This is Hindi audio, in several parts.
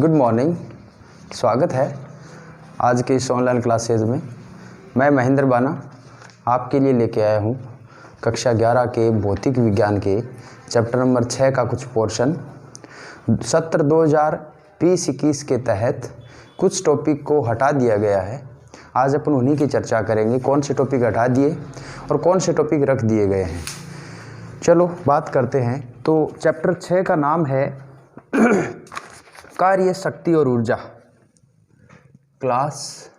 Good morning. स्वागत है आज के इस ऑनलाइन क्लासेज में। मैं महेंद्र बाना आपके लिए लेके आया हूँ कक्षा 11 के भौतिक विज्ञान के चैप्टर नंबर 6 का कुछ पोर्शन। सत्र 2020-21 के तहत कुछ टॉपिक को हटा दिया गया है। आज अपन उन्हीं की चर्चा करेंगे, कौन से टॉपिक हटा दिए और कौन से टॉपिक रख दिए गए हैं। चलो बात करते हैं। तो चैप्टर 6 का नाम है कार्य, शक्ति और ऊर्जा। Class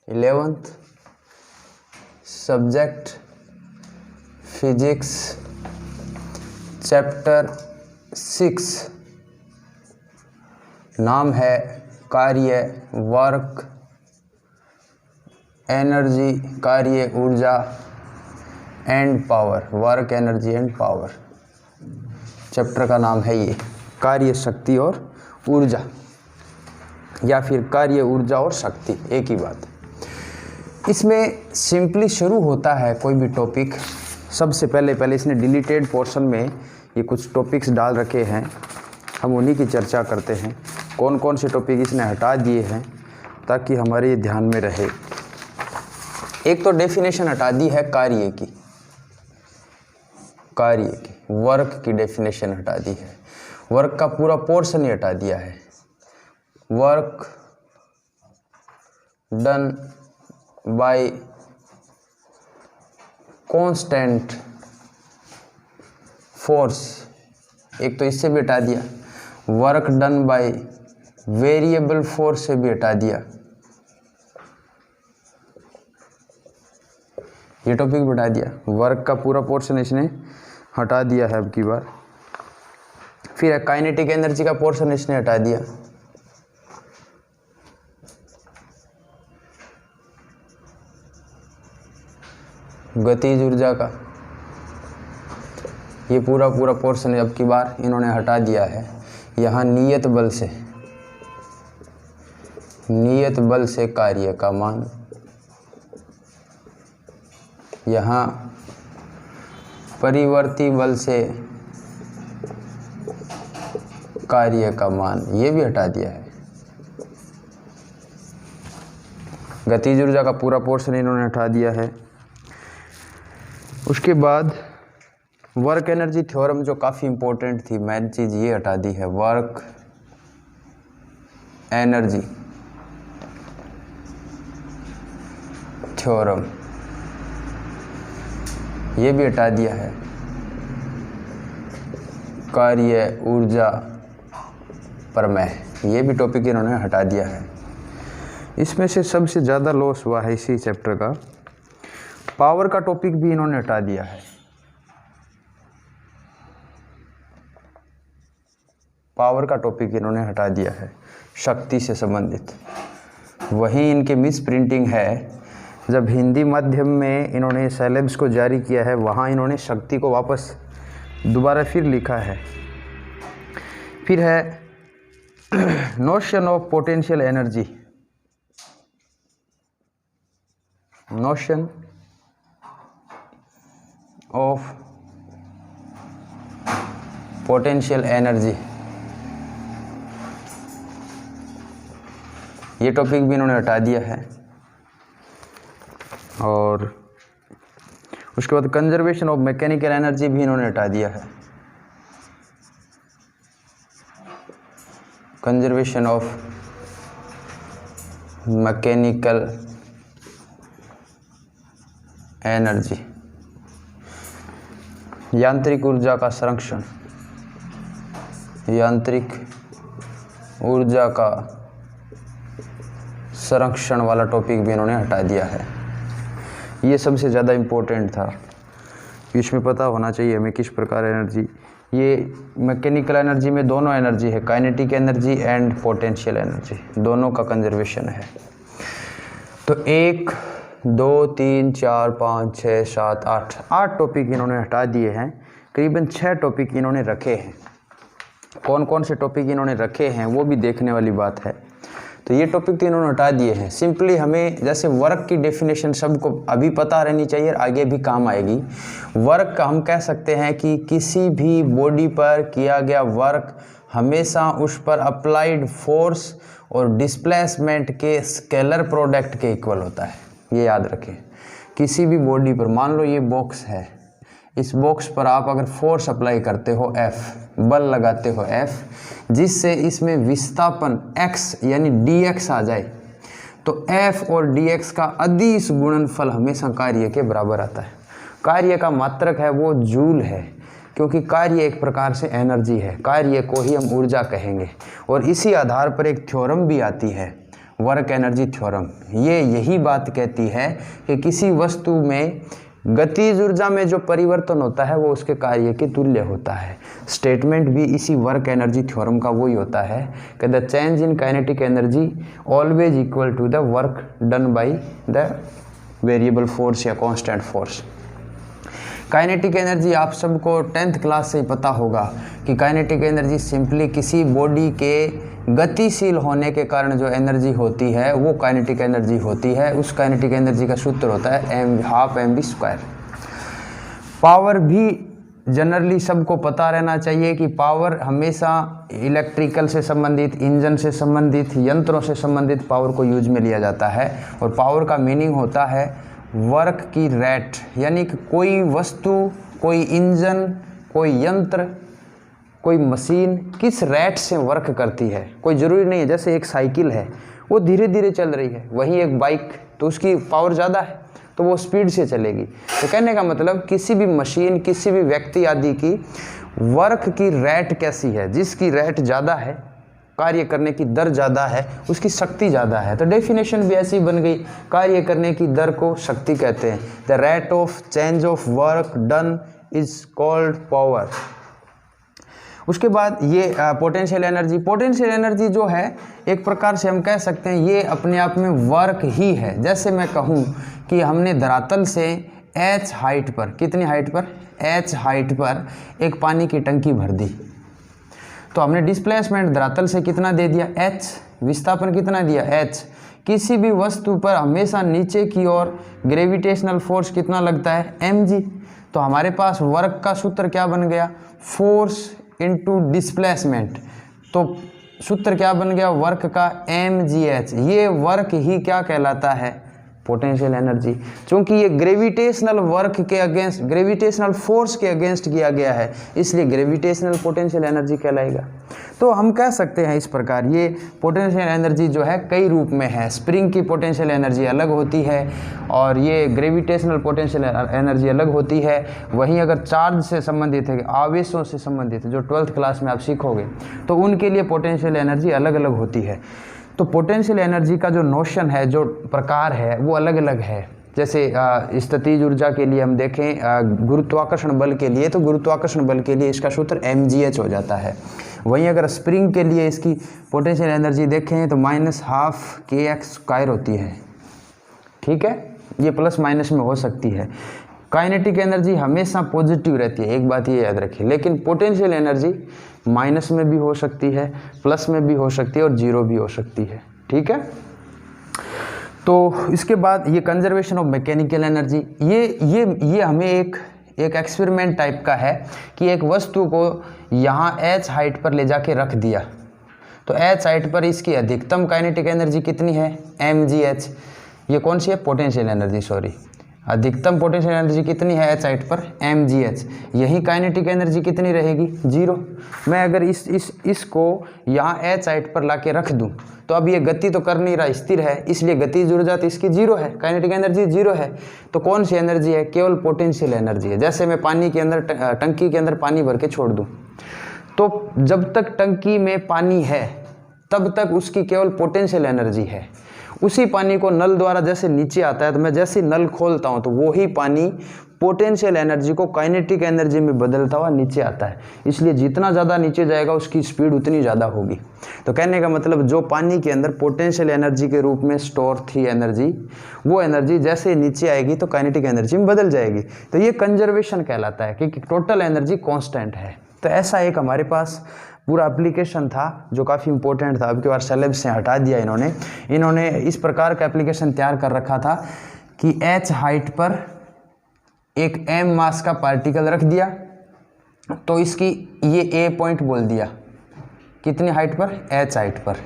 11th, subject physics, chapter 6, नाम है कार्य, वर्क, एनर्जी, कार्य, ऊर्जा and power. Work, energy and power chapter का नाम है ये, कार्य, शक्ति और ऊर्जा, या फिर कार्य, ऊर्जा और शक्ति, एक ही बात। इसमें सिंपली शुरू होता है कोई भी टॉपिक। सबसे पहले इसने डिलीटेड पोर्शन में ये कुछ टॉपिक्स डाल रखे हैं, हम उन्हीं की चर्चा करते हैं। कौन कौन से टॉपिक इसने हटा दिए हैं ताकि हमारे ध्यान में रहे। एक तो डेफिनेशन हटा दी है कार्य की, वर्क की डेफिनेशन हटा दी है। वर्क का पूरा पोर्शन ही हटा दिया है। Work done bye constant force, एक तो इससे भी हटा दिया। Work done by variable force से भी हटा दिया। ये टॉपिक भी हटा दिया। वर्क का पूरा पोर्शन इसने हटा दिया है अब की बार। फिर काइनेटिक एनर्जी का पोर्शन इसने हटा दिया। गतिज ऊर्जा का ये पूरा पोर्शन अब की बार इन्होंने हटा दिया है। यहाँ नियत बल से कार्य का मान, यहाँ परिवर्ती बल से कार्य का मान, ये भी हटा दिया है। गतिज ऊर्जा का पूरा पोर्शन इन्होंने हटा दिया है। उसके बाद वर्क एनर्जी थ्योरम जो काफ़ी इम्पोर्टेंट थी, मेन चीज़ ये हटा दी है। वर्क एनर्जी थ्योरम ये भी हटा दिया है। कार्य, ऊर्जा, प्रमेय, ये भी टॉपिक इन्होंने हटा दिया है। इसमें से सबसे ज़्यादा लॉस हुआ है इसी चैप्टर का। पावर का टॉपिक भी इन्होंने हटा दिया है। पावर का टॉपिक इन्होंने हटा दिया है, शक्ति से संबंधित। वहीं इनके मिस प्रिंटिंग है, जब हिंदी माध्यम में इन्होंने सिलेबस को जारी किया है वहाँ इन्होंने शक्ति को वापस दोबारा फिर लिखा है। फिर है notion of potential energy, notion of potential energy, ये टॉपिक भी इन्होंने हटा दिया है। और उसके बाद कंजर्वेशन ऑफ मैकेनिकल एनर्जी भी इन्होंने हटा दिया है। कंजर्वेशन ऑफ मैकेनिकल एनर्जी, यांत्रिक ऊर्जा का संरक्षण, यांत्रिक ऊर्जा का संरक्षण वाला टॉपिक भी इन्होंने हटा दिया है। ये सबसे ज़्यादा इम्पोर्टेंट था, इसमें पता होना चाहिए हमें किस प्रकार एनर्जी। ये मैकेनिकल एनर्जी में दोनों एनर्जी है, kinetic energy and potential energy, दोनों का कंजर्वेशन है। तो 1, 2, 3, 4, 5, 6, 7, 8 टॉपिक इन्होंने हटा दिए हैं। करीबन 6 टॉपिक इन्होंने रखे हैं। कौन कौन से टॉपिक इन्होंने रखे हैं वो भी देखने वाली बात है। तो ये टॉपिक तो इन्होंने हटा दिए हैं। सिंपली हमें जैसे वर्क की डेफिनेशन सबको अभी पता रहनी चाहिए और आगे भी काम आएगी। वर्क का हम कह सकते हैं कि किसी भी बॉडी पर किया गया वर्क हमेशा उस पर अप्लाइड फोर्स और डिस्प्लेसमेंट के स्केलर प्रोडक्ट के इक्वल होता है। ये याद रखें, किसी भी बॉडी पर, मान लो ये बॉक्स है, इस बॉक्स पर आप अगर फोर्स अप्लाई करते हो F, बल लगाते हो F, जिससे इसमें विस्थापन x यानी dx आ जाए, तो F और dx का अदिश गुणनफल हमेशा कार्य के बराबर आता है। कार्य का मात्रक है वो जूल है, क्योंकि कार्य एक प्रकार से एनर्जी है, कार्य को ही हम ऊर्जा कहेंगे। और इसी आधार पर एक थ्योरम भी आती है, वर्क एनर्जी थ्योरम। ये यही बात कहती है कि किसी वस्तु में गतिज ऊर्जा में जो परिवर्तन होता है वो उसके कार्य के तुल्य होता है। स्टेटमेंट भी इसी वर्क एनर्जी थ्योरम का वही होता है कि the change in kinetic energy always equal to the work done by the variable force या कांस्टेंट फोर्स। काइनेटिक एनर्जी आप सबको 10th क्लास से ही पता होगा कि काइनेटिक एनर्जी सिंपली किसी बॉडी के गतिशील होने के कारण जो एनर्जी होती है वो काइनेटिक एनर्जी होती है। उस काइनेटिक एनर्जी का सूत्र होता है m12mv²। पावर भी जनरली सबको पता रहना चाहिए कि पावर हमेशा इलेक्ट्रिकल से संबंधित, इंजन से संबंधित, यंत्रों से संबंधित पावर को यूज में लिया जाता है। और पावर का मीनिंग होता है वर्क की रेट, यानी कि कोई वस्तु, कोई इंजन, कोई यंत्र, कोई मशीन किस रेट से वर्क करती है। कोई ज़रूरी नहीं है, जैसे एक साइकिल है वो धीरे धीरे चल रही है, वहीं एक बाइक तो उसकी पावर ज़्यादा है तो वो स्पीड से चलेगी। तो कहने का मतलब किसी भी मशीन, किसी भी व्यक्ति आदि की वर्क की रेट कैसी है, जिसकी रेट ज़्यादा है, कार्य करने की दर ज़्यादा है, उसकी शक्ति ज़्यादा है। तो डेफिनेशन भी ऐसी बन गई, कार्य करने की दर को शक्ति कहते हैं। The rate of change of work done is called power. उसके बाद ये पोटेंशियल एनर्जी। पोटेंशियल एनर्जी जो है एक प्रकार से हम कह सकते हैं ये अपने आप में वर्क ही है। जैसे मैं कहूँ कि हमने धरातल से h हाइट पर, कितनी हाइट पर, h हाइट पर एक पानी की टंकी भर दी, तो हमने डिस्प्लेसमेंट धरातल से कितना दे दिया, h, विस्थापन कितना दिया, h। किसी भी वस्तु पर हमेशा नीचे की ओर ग्रेविटेशनल फोर्स कितना लगता है, mg। तो हमारे पास वर्क का सूत्र क्या बन गया, फोर्स इनटू डिस्प्लेसमेंट। तो सूत्र क्या बन गया वर्क का, mgh। ये वर्क ही क्या कहलाता है, पोटेंशियल एनर्जी। क्योंकि ये ग्रेविटेशनल वर्क के अगेंस्ट, ग्रेविटेशनल फोर्स के अगेंस्ट किया गया है, इसलिए ग्रेविटेशनल पोटेंशियल एनर्जी कहलाएगा। तो हम कह सकते हैं इस प्रकार ये पोटेंशियल एनर्जी जो है कई रूप में है। स्प्रिंग की पोटेंशियल एनर्जी अलग होती है और ये ग्रेविटेशनल पोटेंशियल एनर्जी अलग होती है। वहीं अगर चार्ज से संबंधित है, आवेशों से संबंधित है, जो 12th क्लास में आप सीखोगे, तो उनके लिए पोटेंशियल एनर्जी अलग अलग होती है। तो पोटेंशियल एनर्जी का जो नोशन है, जो प्रकार है, वो अलग अलग है। जैसे स्थितिज ऊर्जा के लिए हम देखें गुरुत्वाकर्षण बल के लिए, तो गुरुत्वाकर्षण बल के लिए इसका सूत्र mgh हो जाता है। वहीं अगर स्प्रिंग के लिए इसकी पोटेंशियल एनर्जी देखें तो -12 kx² होती है। ठीक है, ये प्लस माइनस में हो सकती है। काइनेटिक एनर्जी हमेशा पॉजिटिव रहती है, एक बात ये याद रखिए, लेकिन पोटेंशियल एनर्जी माइनस में भी हो सकती है, प्लस में भी हो सकती है और जीरो भी हो सकती है। ठीक है, तो इसके बाद ये कंजर्वेशन ऑफ मैकेनिकल एनर्जी, ये हमें एक एक्सपेरिमेंट टाइप का है कि एक वस्तु को यहाँ h हाइट पर ले जाके रख दिया, तो h हाइट पर इसकी अधिकतम काइनेटिक एनर्जी कितनी है, mgh। ये कौन सी है, पोटेंशियल एनर्जी, सॉरी, अधिकतम पोटेंशियल एनर्जी कितनी है h हाइट पर, mgh। यही काइनेटिक एनर्जी कितनी रहेगी, 0। मैं अगर इसको यहाँ h हाइट पर लाके रख दूं तो अब ये गति तो कर नहीं रहा, स्थिर है, इसलिए गतिज ऊर्जा तो इसकी 0 है, काइनेटिक एनर्जी 0 है। तो कौन सी एनर्जी है, केवल पोटेंशियल एनर्जी है। जैसे मैं पानी के अंदर, टंकी के अंदर पानी भर के छोड़ दूँ, तो जब तक टंकी में पानी है तब तक उसकी केवल पोटेंशियल एनर्जी है। उसी पानी को नल द्वारा जैसे नीचे आता है, तो मैं जैसे नल खोलता हूँ तो वो ही पानी पोटेंशियल एनर्जी को काइनेटिक एनर्जी में बदलता हुआ नीचे आता है। इसलिए जितना ज़्यादा नीचे जाएगा उसकी स्पीड उतनी ज़्यादा होगी। तो कहने का मतलब जो पानी के अंदर पोटेंशियल एनर्जी के रूप में स्टोर थी एनर्जी, वो एनर्जी जैसे नीचे आएगी तो काइनेटिक एनर्जी में बदल जाएगी। तो ये कंजर्वेशन कहलाता है कि टोटल एनर्जी कॉन्स्टेंट है। तो ऐसा एक हमारे पास पूरा एप्लीकेशन था जो काफ़ी इंपॉर्टेंट था। अब की बार सिलेबस से हटा दिया इन्होंने इस प्रकार का एप्लीकेशन तैयार कर रखा था कि h हाइट पर एक m मास का पार्टिकल रख दिया, तो इसकी ये a पॉइंट बोल दिया, कितनी हाइट पर, h हाइट पर।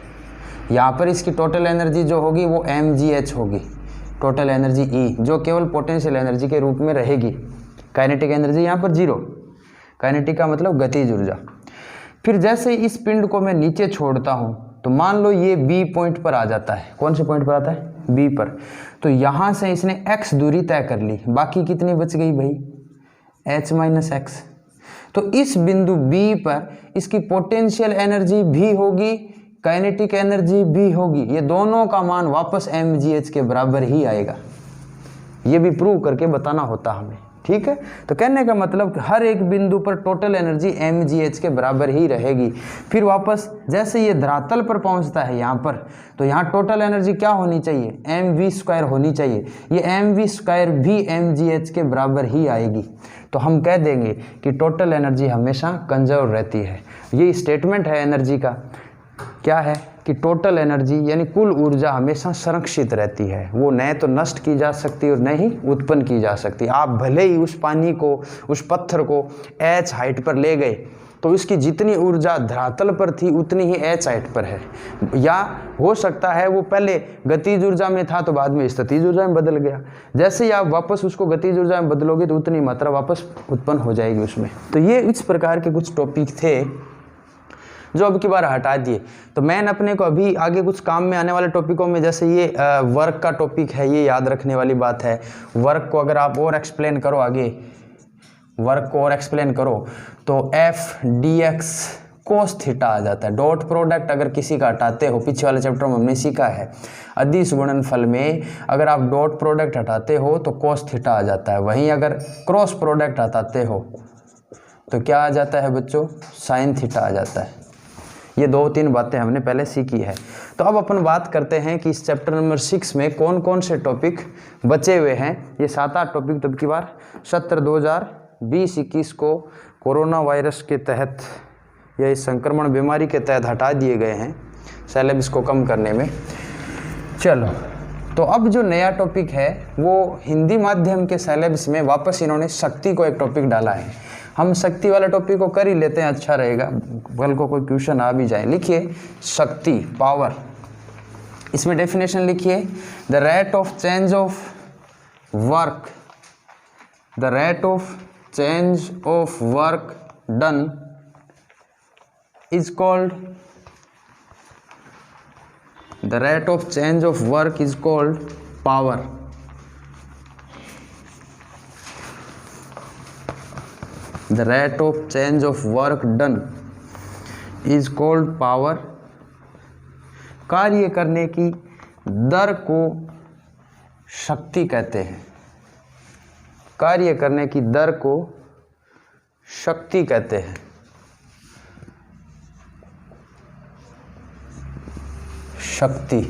यहाँ पर इसकी टोटल एनर्जी जो होगी वो mgh होगी, टोटल एनर्जी E, जो केवल पोटेंशियल एनर्जी के रूप में रहेगी। काइनेटिक एनर्जी यहाँ पर 0, काइनेटिक का मतलब गतिज ऊर्जा। फिर जैसे इस पिंड को मैं नीचे छोड़ता हूँ तो मान लो ये B पॉइंट पर आ जाता है। कौन से पॉइंट पर आता है, B पर। तो यहाँ से इसने x दूरी तय कर ली, बाकी कितनी बच गई भाई, h माइनस एक्स। तो इस बिंदु B पर इसकी पोटेंशियल एनर्जी भी होगी, काइनेटिक एनर्जी भी होगी, ये दोनों का मान वापस mgh के बराबर ही आएगा। ये भी प्रूव करके बताना होता हमें, ठीक है। तो कहने का मतलब हर एक बिंदु पर टोटल एनर्जी mgh के बराबर ही रहेगी। फिर वापस जैसे ये धरातल पर पहुंचता है यहाँ पर, तो यहाँ टोटल एनर्जी क्या होनी चाहिए, mv² होनी चाहिए। ये mv² भी mgh के बराबर ही आएगी। तो हम कह देंगे कि टोटल एनर्जी हमेशा कंजर्व रहती है। ये स्टेटमेंट है एनर्जी का, क्या है कि टोटल एनर्जी यानी कुल ऊर्जा हमेशा संरक्षित रहती है, वो न तो नष्ट की जा सकती और न ही उत्पन्न की जा सकती। आप भले ही उस पानी को, उस पत्थर को h हाइट पर ले गए तो इसकी जितनी ऊर्जा धरातल पर थी उतनी ही h हाइट पर है, या हो सकता है वो पहले गतिज ऊर्जा में था तो बाद में स्थितिज ऊर्जा में बदल गया। जैसे ही आप वापस उसको गतिज ऊर्जा में बदलोगे तो उतनी मात्रा वापस उत्पन्न हो जाएगी उसमें। तो ये इस प्रकार के कुछ टॉपिक थे जो अब की बार हटा दिए। तो मैंने अपने को अभी आगे कुछ काम में आने वाले टॉपिकों में, जैसे ये वर्क का टॉपिक है, ये याद रखने वाली बात है। वर्क को अगर आप और एक्सप्लेन करो, आगे वर्क को और एक्सप्लेन करो तो f dx कोस थीटा आ जाता है। डॉट प्रोडक्ट अगर किसी का हटाते हो, पीछे वाले चैप्टर में हमने सीखा है, अदिश गुणनफल में अगर आप डॉट प्रोडक्ट हटाते हो तो कोस थीटा आ जाता है। वहीं अगर क्रॉस प्रोडक्ट हटाते हो तो क्या आ जाता है बच्चों, साइन थीटा आ जाता है। ये 2-3 बातें हमने पहले सीखी है। तो अब अपन बात करते हैं कि इस चैप्टर नंबर 6 में कौन कौन से टॉपिक बचे हुए हैं। ये 7-8 टॉपिक तो अब की बार सत्र 2020-21 को कोरोना वायरस के तहत या इस संक्रमण बीमारी के तहत हटा दिए गए हैं सिलेबस को कम करने में। चलो, तो अब जो नया टॉपिक है वो हिंदी माध्यम के सिलेबस में वापस इन्होंने शक्ति को एक टॉपिक डाला है। हम शक्ति वाला टॉपिक को कर ही लेते हैं, अच्छा रहेगा, कल को कोई क्वेश्चन आ भी जाए। लिखिए शक्ति, पावर। इसमें डेफिनेशन लिखिए, the rate of change of work, the rate of change of work done is called, the rate of change of work is called power. The rate of change of work done is called power। कार्य करने की दर को शक्ति कहते हैं, कार्य करने की दर को शक्ति कहते हैं। शक्ति,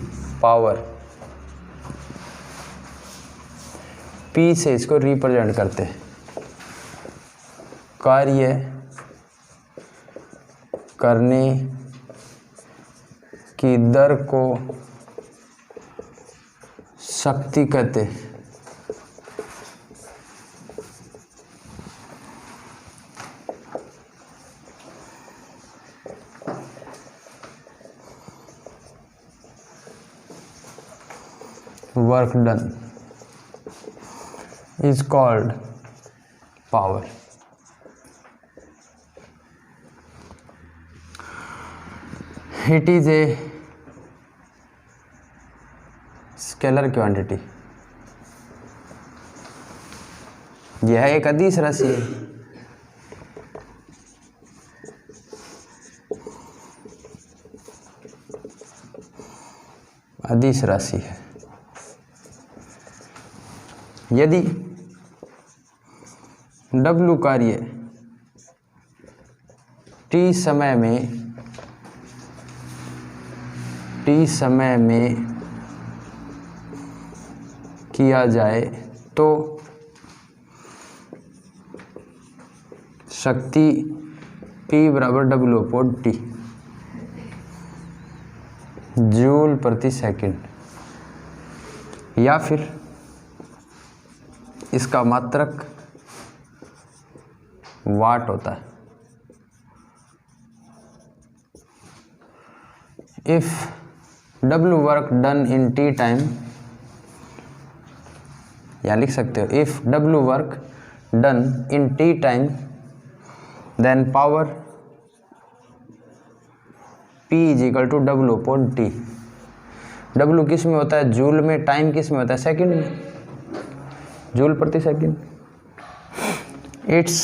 पावर, P से इसको रिप्रेजेंट करते हैं। कार्य करने की दर को शक्ति कहते हैं। Work done is called power. It is a scalar quantity. यह एक अदिश राशि है। अदिश राशि है। यदि W कार्य T समय में किया जाए तो शक्ति P बराबर W/T जूल प्रति सेकंड, या फिर इसका मात्रक वाट होता है। If W work done in T time, या लिख सकते हो if W work done in T time then power P is equal to W upon T। W किस में होता है? जूल में। टाइम किस में होता है? सेकंड में, जूल प्रति second. It's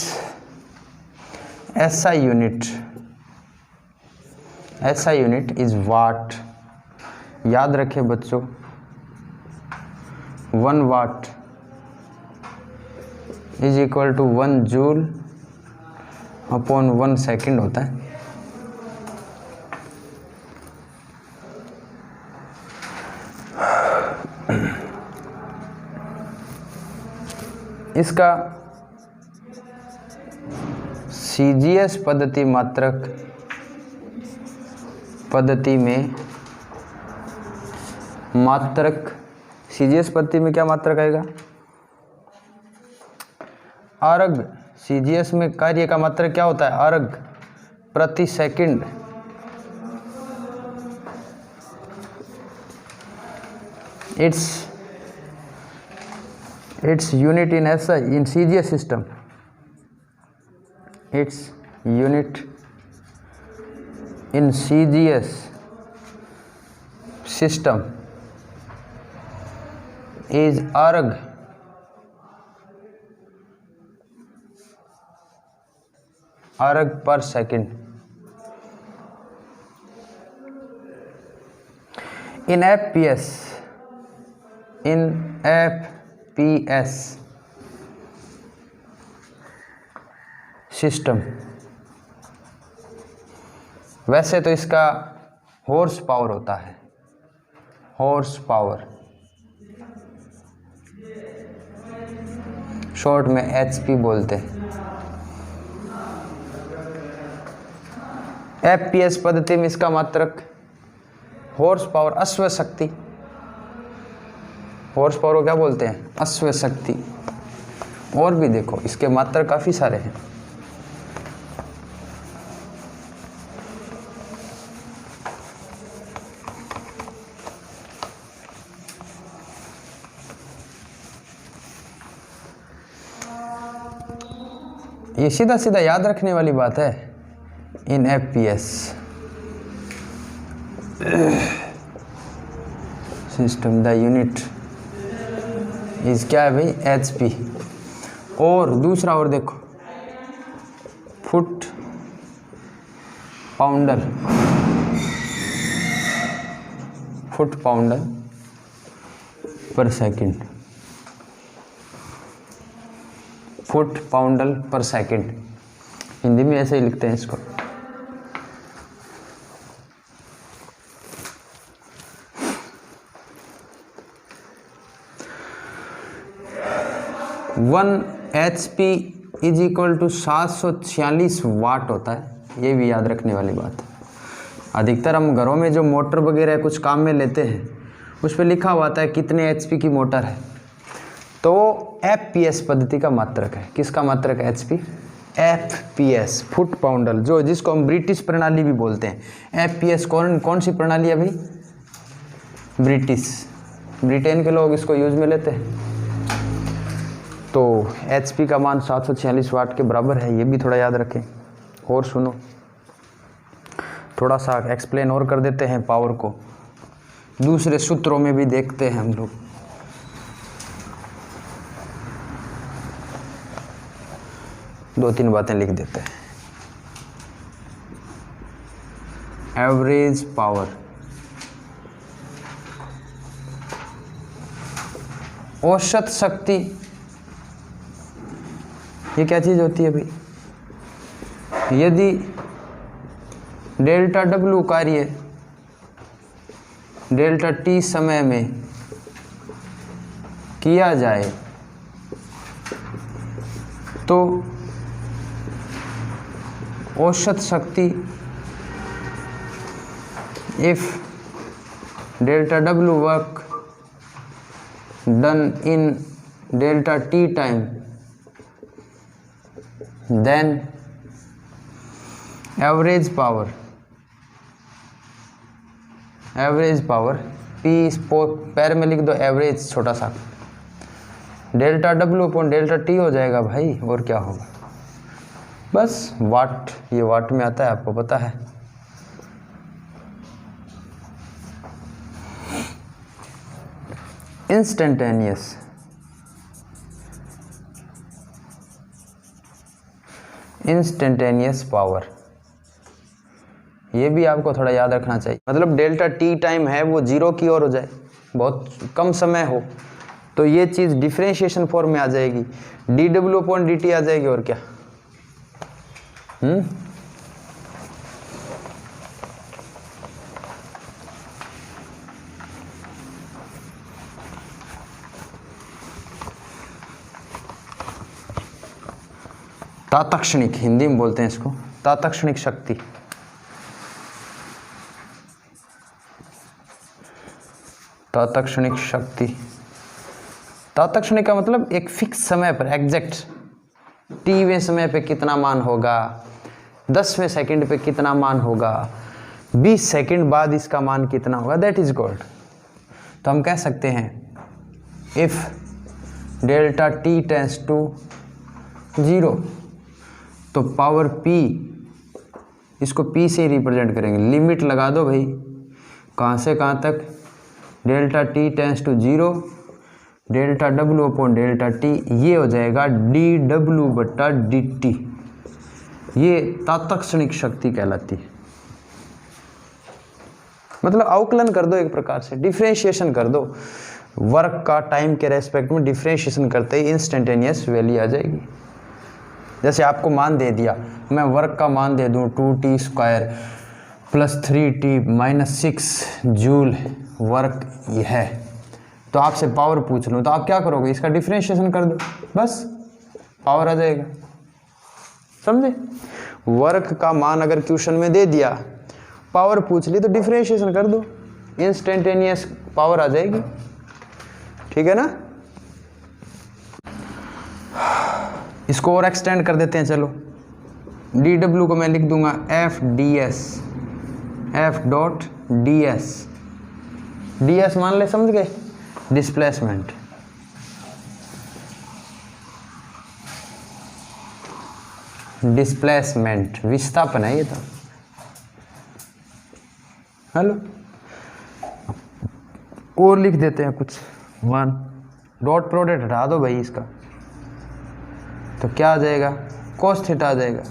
SI unit, SI unit is watt. याद रखें बच्चों, 1 watt is equal to 1 joule upon 1 second होता है। इसका CGS पद्धति मात्रक पद्धति में मात्रक, CGS पद्धति में क्या मात्रक आएगा? अर्घ। CGS में कार्य का मात्रक क्या होता है? अर्घ प्रति second. Its unit in SI in CGS system, its unit in CGS system is arg per second. In FPS system, वैसे तो इसका हॉर्स पावर होता है, हॉर्स पावर, शॉर्ट में HP बोलते हैं। FPS पद्धति में इसका मात्रक हॉर्स पावर, अश्व शक्ति। हॉर्स पावर को क्या बोलते हैं? अश्व शक्ति। और भी देखो, इसके मात्रक काफी सारे हैं। ये सीधा सीधा याद रखने वाली बात है। In FPS system the unit is क्या है भाई? HP। और दूसरा और देखो, foot pounder, foot pounder per second, foot pounder per second. Hindi में ऐसे ही लिखते हैं इसको। One HP is equal to 746 watt होता है। ये भी याद रखने वाली बात है। अधिकतर हम घरों में जो मोटर वगैरह कुछ काम में लेते हैं, उस पर लिखा हुआ आता है कितने HP की मोटर है। तो FPS पद्धति का मात्रक है। किसका मात्रक है? HP। FPS फुट पाउंडर, जो जिसको हम ब्रिटिश प्रणाली भी बोलते हैं। FPS कौन सी प्रणाली है भाई? ब्रिटिश, ब्रिटेन के लोग इसको यूज में लेते हैं। तो HP का मान 746 वाट के बराबर है। ये भी थोड़ा याद रखें। और सुनो, थोड़ा सा एक्सप्लेन और कर देते हैं पावर को, दूसरे सूत्रों में भी देखते हैं हम लोग। दो तीन बातें लिख देते हैं। एवरेज पावर, औसत शक्ति, ये क्या चीज होती है भाई? यदि डेल्टा W कार्य डेल्टा T समय में किया जाए तो औसत शक्ति if delta W work done in delta T time then average power average power P, इस पैर में लिख दो एवरेज छोटा सा, delta W upon delta T हो जाएगा भाई, और क्या होगा, बस वाट, ये वाट में आता है आपको पता है। इंस्टेंटेनियस, इंस्टेंटेनियस पावर, ये भी आपको थोड़ा याद रखना चाहिए। मतलब डेल्टा टी टाइम है वो जीरो की ओर हो जाए, बहुत कम समय हो, तो ये चीज़ डिफरेंशिएशन फॉर्म में आ जाएगी, D W upon D T आ जाएगी, और क्या। तात्क्षणिक, हिंदी में बोलते हैं इसको तात्क्षणिक शक्ति। तात्क्षणिक शक्ति, तात्क्षणिक का मतलब एक फिक्स समय पर, एग्जैक्ट टीवें समय पे कितना मान होगा, 10वें सेकंड पे कितना मान होगा, 20 सेकंड बाद इसका मान कितना होगा, दैट इज कॉल्ड। तो हम कह सकते हैं if delta T tends to 0, तो पावर P, इसको P से रिप्रेजेंट करेंगे, लिमिट लगा दो भाई, कहाँ से कहाँ तक, delta T tends to 0, delta W upon delta T, ये हो जाएगा डी डब्ल्यू बट्टा डी टी, ये तात्क्षणिक शक्ति कहलाती है। मतलब अवकलन कर दो, एक प्रकार से डिफरेंशिएशन कर दो, वर्क का टाइम के रेस्पेक्ट में डिफरेंशिएशन करते ही इंस्टेंटेनियस वैल्यू आ जाएगी। जैसे आपको मान दे दिया, मैं वर्क का मान दे दूं 2t square plus 3t minus 6 joule work ये है, तो आपसे पावर पूछ लूँ तो आप क्या करोगे, इसका डिफरेंशिएशन कर दो, बस पावर आ जाएगा। समझे, वर्क का मान अगर क्वेश्चन में दे दिया, पावर पूछ ली, तो डिफरेंशिएशन कर दो, इंस्टेंटेनियस पावर आ जाएगी। ठीक है ना, इसको और एक्सटेंड कर देते हैं, चलो डी डब्ल्यू को मैं लिख दूंगा F D S, F dot D S, D S मान ले, समझ गए, डिस्प्लेसमेंट। डिस्प्लेसमेंट विस्थापन है ये तो, हेलो, और लिख देते हैं कुछ, 1 डॉट प्रोडक्ट हटा दो भाई इसका, तो क्या आ जाएगा, कोस थीटा आ जाएगा,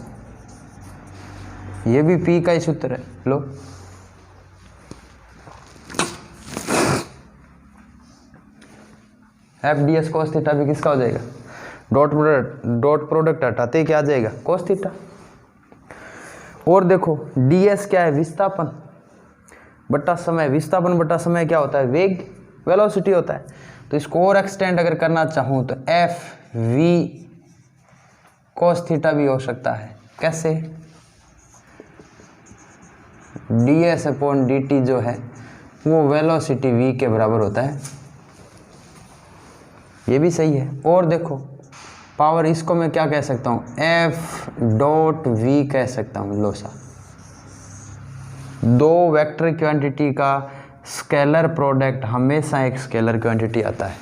ये भी पी का ही सूत्र है, लो F D S cos theta भी किसका हो जाएगा, डॉट प्रोडक्ट हटाते ही क्या आ जाएगा, कोस थीटा। और देखो डी एस क्या है, विस्थापन बट्टा समय, विस्थापन बट्टा समय क्या होता है, वेग, वेलोसिटी होता है। तो इसको और एक्सटेंड अगर करना चाहूँ तो एफ वी कोस थीटा भी हो सकता है, कैसे, D S upon D T जो है वो वेलोसिटी v के बराबर होता है, ये भी सही है। और देखो पावर, इसको मैं क्या कह सकता हूँ, एफ डॉट वी कह सकता हूँ, लोसा, दो वेक्टर क्वांटिटी का स्केलर प्रोडक्ट हमेशा एक स्केलर क्वांटिटी आता है,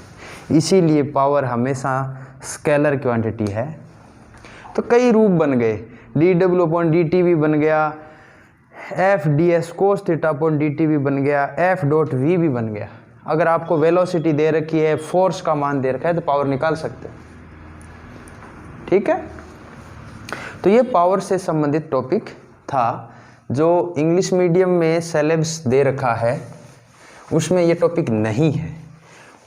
इसीलिए पावर हमेशा स्केलर क्वांटिटी है। तो कई रूप बन गए, D W upon D T भी बन गया, F D S cos theta upon D T भी बन गया, एफ डॉट वी भी बन गया। अगर आपको वेलोसिटी दे रखी है, फोर्स का मान दे रखा है, तो पावर निकाल सकते हैं। ठीक है, तो ये पावर से संबंधित टॉपिक था, जो इंग्लिश मीडियम में सिलेबस दे रखा है उसमें ये टॉपिक नहीं है,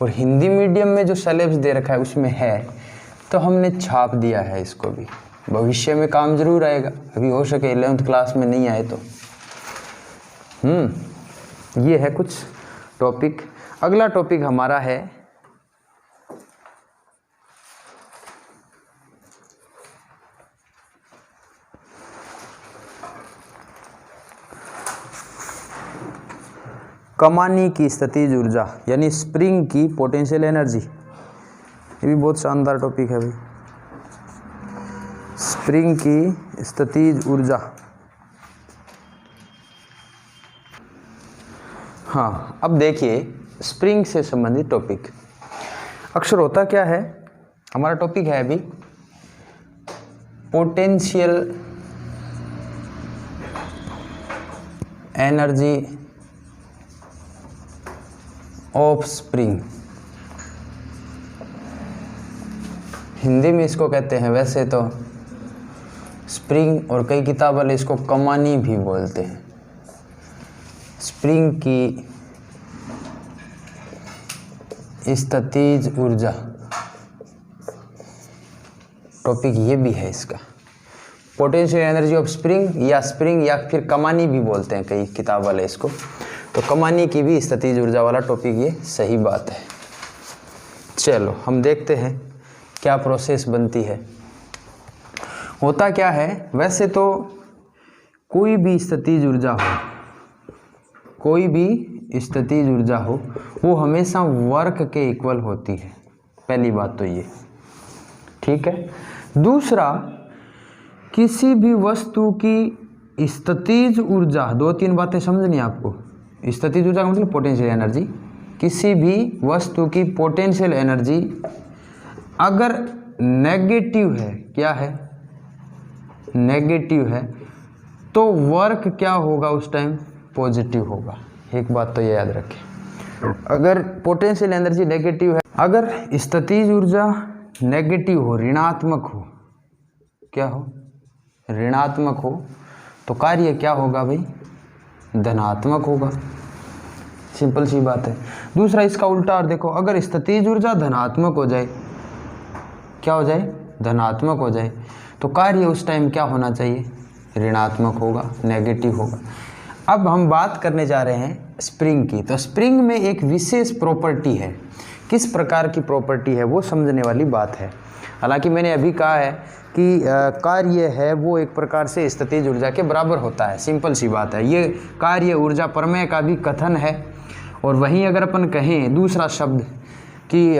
और हिंदी मीडियम में जो सिलेबस दे रखा है उसमें है, तो हमने छाप दिया है इसको भी, भविष्य में काम जरूर आएगा, अभी हो सके 11th क्लास में नहीं आए तो। ये है कुछ टॉपिक। अगला टॉपिक हमारा है कमानी की स्थितिज ऊर्जा, यानी स्प्रिंग की पोटेंशियल एनर्जी। ये भी बहुत शानदार टॉपिक है भाई, स्प्रिंग की स्थितिज ऊर्जा। हाँ, अब देखिए स्प्रिंग से संबंधित टॉपिक। अक्सर होता क्या है, हमारा टॉपिक है अभी potential energy of spring. Hindi में इसको कहते हैं वैसे तो स्प्रिंग, और कई किताब वाले इसको कमानी भी बोलते हैं। स्प्रिंग की स्थितिज ऊर्जा टॉपिक ये भी है इसका, पोटेंशियल एनर्जी ऑफ स्प्रिंग या फिर कमानी भी बोलते हैं कई किताब वाले इसको। तो कमानी की भी स्थितिज ऊर्जा वाला टॉपिक ये सही बात है। चलो हम देखते हैं क्या प्रोसेस बनती है। होता क्या है, वैसे तो कोई भी स्थितिज ऊर्जा हो, वो हमेशा वर्क के इक्वल होती है। पहली बात तो ये ठीक है। दूसरा, किसी भी वस्तु की स्थितिज ऊर्जा, 2-3 बातें समझनी आपको। स्थितिज ऊर्जा का मतलब पोटेंशियल एनर्जी। किसी भी वस्तु की पोटेंशियल एनर्जी अगर नेगेटिव है, क्या है, नेगेटिव है, तो वर्क क्या होगा उस टाइम, पॉजिटिव होगा। एक बात तो ये याद रखें, अगर पोटेंशियल एनर्जी नेगेटिव है, अगर स्थितिज ऊर्जा नेगेटिव हो, ऋणात्मक हो, क्या हो, ऋणात्मक हो, तो कार्य क्या होगा भाई, धनात्मक होगा। सिंपल सी बात है। दूसरा इसका उल्टा और देखो, अगर स्थितिज ऊर्जा धनात्मक हो जाए, क्या हो जाए, धनात्मक हो जाए, तो कार्य उस टाइम क्या होना चाहिए, ऋणात्मक होगा, नेगेटिव होगा। अब हम बात करने जा रहे हैं स्प्रिंग की। तो स्प्रिंग में एक विशेष प्रॉपर्टी है, किस प्रकार की प्रॉपर्टी है वो समझने वाली बात है। हालांकि मैंने अभी कहा है कि कार्य है वो एक प्रकार से स्थितिज ऊर्जा के बराबर होता है। सिंपल सी बात है, ये कार्य ऊर्जा प्रमेय का भी कथन है। और वहीं अगर अपन कहें दूसरा शब्द कि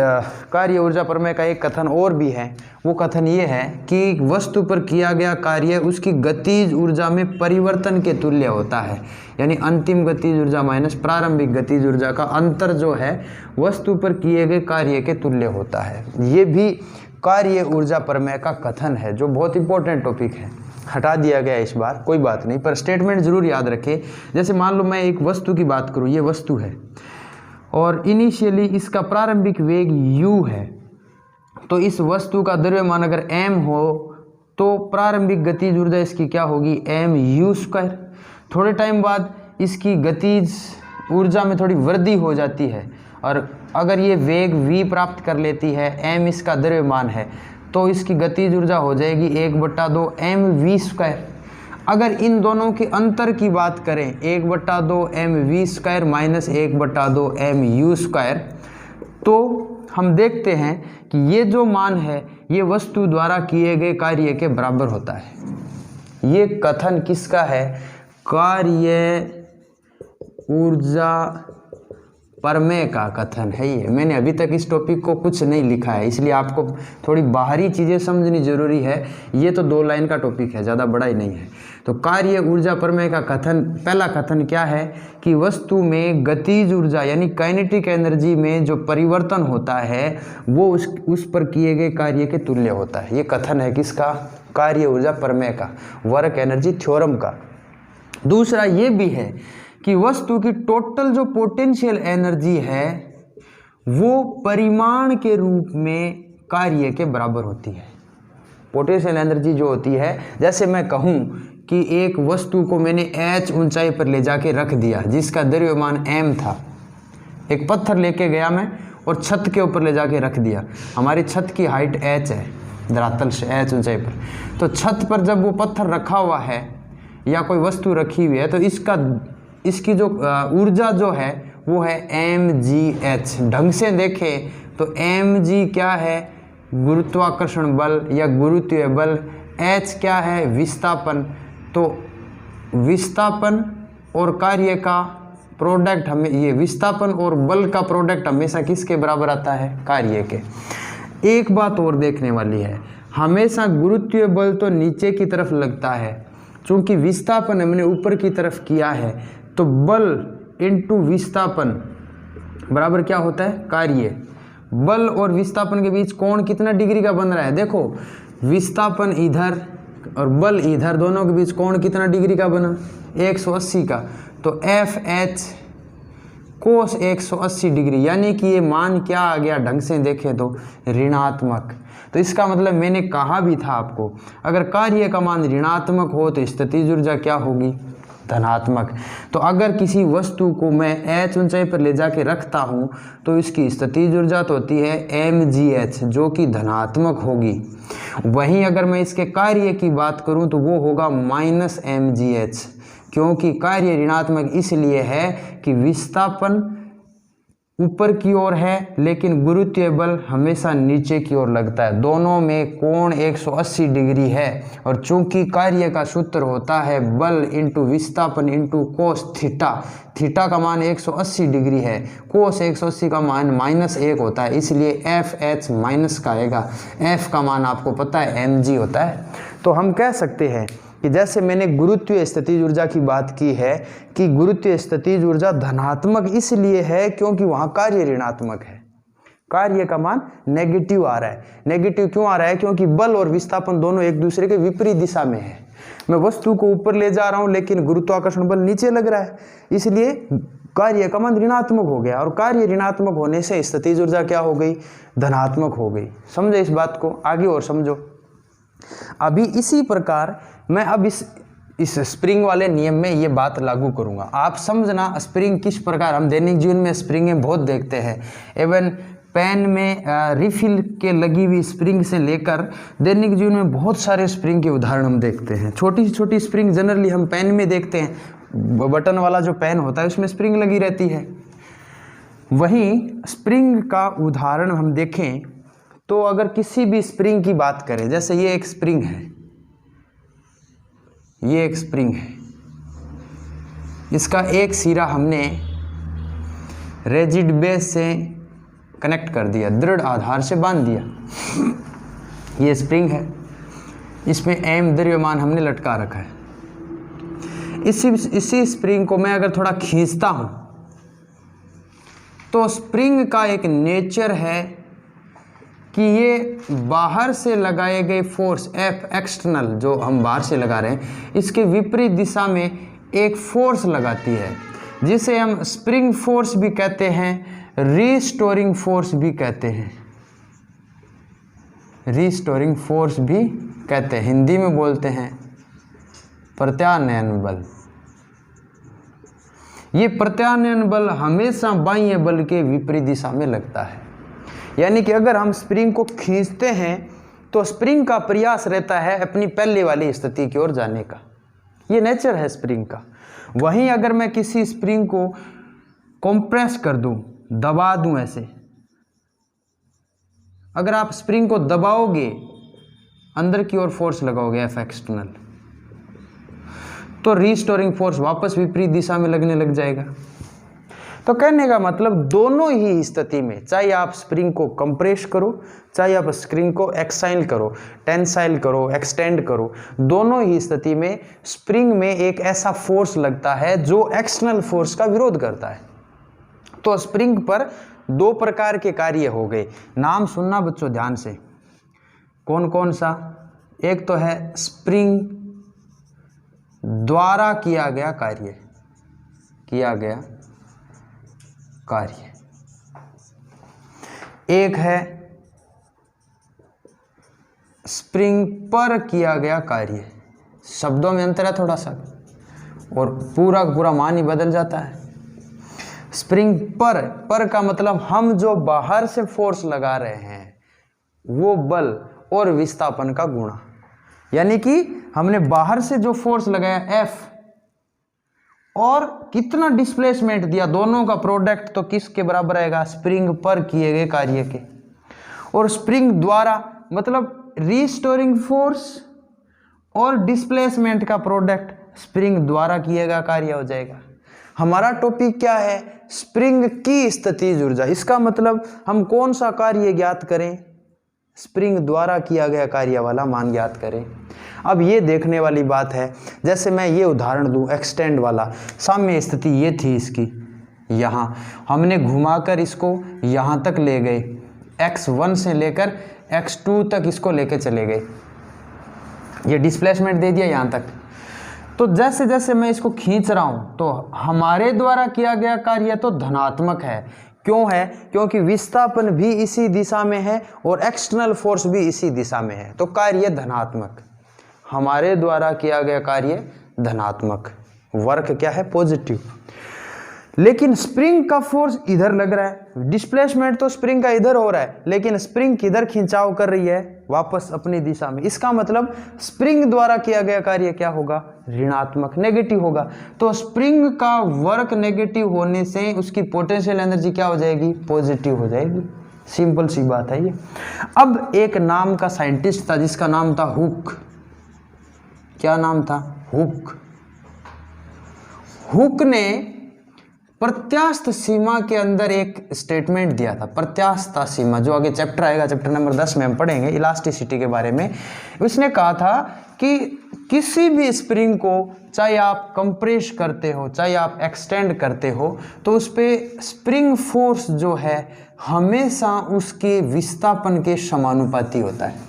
कार्य ऊर्जा प्रमेय का एक कथन और भी है, वो कथन ये है कि वस्तु पर किया गया कार्य उसकी गतिज ऊर्जा में परिवर्तन के तुल्य होता है। यानी अंतिम गतिज ऊर्जा माइनस प्रारंभिक गतिज ऊर्जा का अंतर जो है वस्तु पर किए गए कार्य के तुल्य होता है। ये भी कार्य ऊर्जा प्रमेय का कथन है, जो बहुत इंपॉर्टेंट टॉपिक है। हटा दिया गया इस बार, कोई बात नहीं, पर स्टेटमेंट जरूर याद रखें। जैसे मान लो मैं एक वस्तु की बात करूँ, ये वस्तु है और इनिशियली इसका प्रारंभिक वेग u है, तो इस वस्तु का द्रव्यमान अगर m हो तो प्रारंभिक गतिज ऊर्जा इसकी क्या होगी, mu²। थोड़े टाइम बाद इसकी गतिज ऊर्जा में थोड़ी वृद्धि हो जाती है, और अगर ये वेग v प्राप्त कर लेती है, m इसका द्रव्यमान है, तो इसकी गतिज ऊर्जा हो जाएगी 1/2 mv²। अगर इन दोनों के अंतर की बात करें, 1/2 mv² माइनस 1/2 mu², तो हम देखते हैं कि ये जो मान है ये वस्तु द्वारा किए गए कार्य के बराबर होता है। ये कथन किसका है, कार्य ऊर्जा प्रमेय का कथन है। ये मैंने अभी तक इस टॉपिक को कुछ नहीं लिखा है, इसलिए आपको थोड़ी बाहरी चीज़ें समझनी जरूरी है। ये तो 2 लाइन का टॉपिक है, ज़्यादा बड़ा ही नहीं है। तो कार्य ऊर्जा प्रमेय का कथन, पहला कथन क्या है कि वस्तु में गतिज ऊर्जा यानी काइनेटिक एनर्जी में जो परिवर्तन होता है वो उस पर किए गए कार्य के तुल्य होता है। ये कथन है किसका, कार्य ऊर्जा प्रमेय का, वर्क एनर्जी थ्योरम का। दूसरा ये भी है कि वस्तु की टोटल जो पोटेंशियल एनर्जी है वो परिमाण के रूप में कार्य के बराबर होती है। पोटेंशियल एनर्जी जो होती है, जैसे मैं कहूँ कि एक वस्तु को मैंने h ऊंचाई पर ले जाके रख दिया जिसका द्रव्यमान m था। एक पत्थर लेके गया मैं और छत के ऊपर ले जाके रख दिया। हमारी छत की हाइट h है, धरातल से h ऊंचाई पर। तो छत पर जब वो पत्थर रखा हुआ है या कोई वस्तु रखी हुई है, तो इसकी जो ऊर्जा जो है वो है mgh। ढंग से देखें तो mg क्या है, गुरुत्वाकर्षण बल या गुरुत्वीय बल, h क्या है, विस्थापन। तो विस्थापन और कार्य का प्रोडक्ट हमें, ये विस्थापन और बल का प्रोडक्ट हमेशा किसके बराबर आता है, कार्य के। एक बात और देखने वाली है, हमेशा गुरुत्वीय बल तो नीचे की तरफ लगता है, चूंकि विस्थापन हमने ऊपर की तरफ किया है, तो बल इंटू विस्थापन बराबर क्या होता है, कार्य। बल और विस्थापन के बीच कोण कितना डिग्री का बन रहा है, देखो विस्थापन इधर और बल इधर, दोनों के बीच कोण कितना डिग्री का बना, 180 का। तो एफ एच कोस 180 डिग्री, यानी कि ये मान क्या आ गया, ढंग से देखें तो ऋणात्मक। तो इसका मतलब मैंने कहा भी था आपको, अगर कार्य का मान ऋणात्मक हो तो स्थितिज ऊर्जा क्या होगी, धनात्मक। तो अगर किसी वस्तु को मैं h ऊंचाई पर ले जाके रखता हूँ तो इसकी स्थितिज ऊर्जा तो होती है mgh, जो कि धनात्मक होगी। वहीं अगर मैं इसके कार्य की बात करूँ तो वो होगा -mgh, क्योंकि कार्य ऋणात्मक इसलिए है कि विस्थापन ऊपर की ओर है लेकिन गुरुत्वीय बल हमेशा नीचे की ओर लगता है। दोनों में कोण 180 डिग्री है और चूंकि कार्य का सूत्र होता है बल इंटू विस्थापन इंटू कोस थीटा, थीटा का मान 180 डिग्री है, कोस 180 का मान -1 होता है, इसलिए एफ एच माइनस का आएगा। एफ का मान आपको पता है mg होता है। तो हम कह सकते हैं कि जैसे मैंने गुरुत्वीय स्थितिज ऊर्जा की बात की है कि गुरुत्वीय स्थितिज ऊर्जा धनात्मक इसलिए है क्योंकि वहाँ कार्य ऋणात्मक है, कार्य का मान नेगेटिव आ रहा है। नेगेटिव क्यों आ रहा है, क्योंकि बल और विस्थापन दोनों एक दूसरे के विपरीत दिशा में है। मैं वस्तु को ऊपर ले जा रहा हूँ लेकिन गुरुत्वाकर्षण बल नीचे लग रहा है, इसलिए कार्य का मान ऋणात्मक हो गया और कार्य ऋणात्मक होने से स्थितिज ऊर्जा क्या हो गई, धनात्मक हो गई। समझो इस बात को, आगे और समझो। अभी इसी प्रकार मैं अब इस स्प्रिंग वाले नियम में ये बात लागू करूंगा। आप समझना स्प्रिंग किस प्रकार, हम दैनिक जीवन में स्प्रिंगें बहुत देखते हैं। इवन पेन में रिफिल के लगी हुई स्प्रिंग से लेकर दैनिक जीवन में बहुत सारे स्प्रिंग के उदाहरण हम देखते हैं। छोटी से छोटी स्प्रिंग जनरली हम पेन में देखते हैं, बटन वाला जो पेन होता है उसमें स्प्रिंग लगी रहती है। वहीं स्प्रिंग का उदाहरण हम देखें तो अगर किसी भी स्प्रिंग की बात करें, जैसे ये एक स्प्रिंग है, ये एक स्प्रिंग है, इसका एक सिरा हमने रिजिड बेस से कनेक्ट कर दिया, दृढ़ आधार से बांध दिया। ये स्प्रिंग है, इसमें m द्रव्यमान हमने लटका रखा है। इसी स्प्रिंग को मैं अगर थोड़ा खींचता हूं तो स्प्रिंग का एक नेचर है कि ये बाहर से लगाए गए फोर्स F एक्सटर्नल, जो हम बाहर से लगा रहे हैं, इसके विपरीत दिशा में एक फोर्स लगाती है जिसे हम स्प्रिंग फोर्स भी कहते हैं, रीस्टोरिंग फोर्स भी कहते हैं, रीस्टोरिंग फोर्स भी कहते हैं। हिंदी में बोलते हैं प्रत्यानयन बल। ये प्रत्यानयन बल हमेशा बाह्य बल के विपरीत दिशा में लगता है, यानी कि अगर हम स्प्रिंग को खींचते हैं तो स्प्रिंग का प्रयास रहता है अपनी पहले वाली स्थिति की ओर जाने का, ये नेचर है स्प्रिंग का। वहीं अगर मैं किसी स्प्रिंग को कंप्रेस कर दूं, दबा दूं, ऐसे अगर आप स्प्रिंग को दबाओगे अंदर की ओर फोर्स लगाओगे F एक्सटर्नल, तो रीस्टोरिंग फोर्स वापस विपरीत दिशा में लगने लग जाएगा। तो कहने का मतलब दोनों ही स्थिति में, चाहे आप स्प्रिंग को कंप्रेस करो, चाहे आप स्प्रिंग को एक्साइल करो, टेंसाइल करो, एक्सटेंड करो, दोनों ही स्थिति में स्प्रिंग में एक ऐसा फोर्स लगता है जो एक्सटर्नल फोर्स का विरोध करता है। तो स्प्रिंग पर दो प्रकार के कार्य हो गए, नाम सुनना बच्चों ध्यान से, कौन कौन सा। एक तो है स्प्रिंग द्वारा किया गया कार्य, किया गया कार्य। एक है स्प्रिंग पर किया गया कार्य। शब्दों में अंतर है थोड़ा सा और पूरा पूरा मान ही बदल जाता है। स्प्रिंग पर का मतलब हम जो बाहर से फोर्स लगा रहे हैं वो बल और विस्थापन का गुणा, यानी कि हमने बाहर से जो फोर्स लगाया F और कितना डिस्प्लेसमेंट दिया, दोनों का प्रोडक्ट तो किसके बराबर आएगा, स्प्रिंग पर किए गए कार्य के। और स्प्रिंग द्वारा मतलब रीस्टोरिंग फोर्स और डिस्प्लेसमेंट का प्रोडक्ट स्प्रिंग द्वारा किए गया कार्य हो जाएगा। हमारा टॉपिक क्या है, स्प्रिंग की स्थितिज ऊर्जा। इसका मतलब हम कौन सा कार्य ज्ञात करें, स्प्रिंग द्वारा किया गया कार्य वाला मान ज्ञात करें। अब ये देखने वाली बात है, जैसे मैं ये उदाहरण दूं एक्सटेंड वाला, साम्य स्थिति ये थी इसकी, यहाँ हमने घुमाकर इसको यहाँ तक ले गए, x1 से लेकर x2 तक इसको लेके चले गए, ये डिस्प्लेसमेंट दे दिया यहाँ तक। तो जैसे जैसे मैं इसको खींच रहा हूँ तो हमारे द्वारा किया गया कार्य तो धनात्मक है। क्यों है? क्योंकि विस्थापन भी इसी दिशा में है और एक्सटर्नल फोर्स भी इसी दिशा में है, तो कार्य धनात्मक। हमारे द्वारा किया गया कार्य धनात्मक, वर्क क्या है? पॉजिटिव। लेकिन स्प्रिंग का फोर्स इधर लग रहा है, डिस्प्लेसमेंट तो स्प्रिंग का इधर हो रहा है, लेकिन स्प्रिंग किधर खिंचाव कर रही है? वापस अपनी दिशा में। इसका मतलब स्प्रिंग द्वारा किया गया कार्य क्या होगा? ऋणात्मक, नेगेटिव होगा। तो स्प्रिंग का वर्क नेगेटिव होने से उसकी पोटेंशियल एनर्जी क्या हो जाएगी? पॉजिटिव हो जाएगी। सिंपल सी बात है ये। अब एक नाम का साइंटिस्ट था जिसका नाम था हुक। क्या नाम था? हुक। हुक ने प्रत्यास्थ सीमा के अंदर एक स्टेटमेंट दिया था। प्रत्यास्थ सीमा, जो आगे चैप्टर आएगा, चैप्टर नंबर 10 में हम पढ़ेंगे इलास्टिसिटी के बारे में। उसने कहा था कि किसी भी स्प्रिंग को चाहे आप कंप्रेस करते हो चाहे आप एक्सटेंड करते हो, तो उस पर स्प्रिंग फोर्स जो है हमेशा उसके विस्थापन के समानुपाती होता है।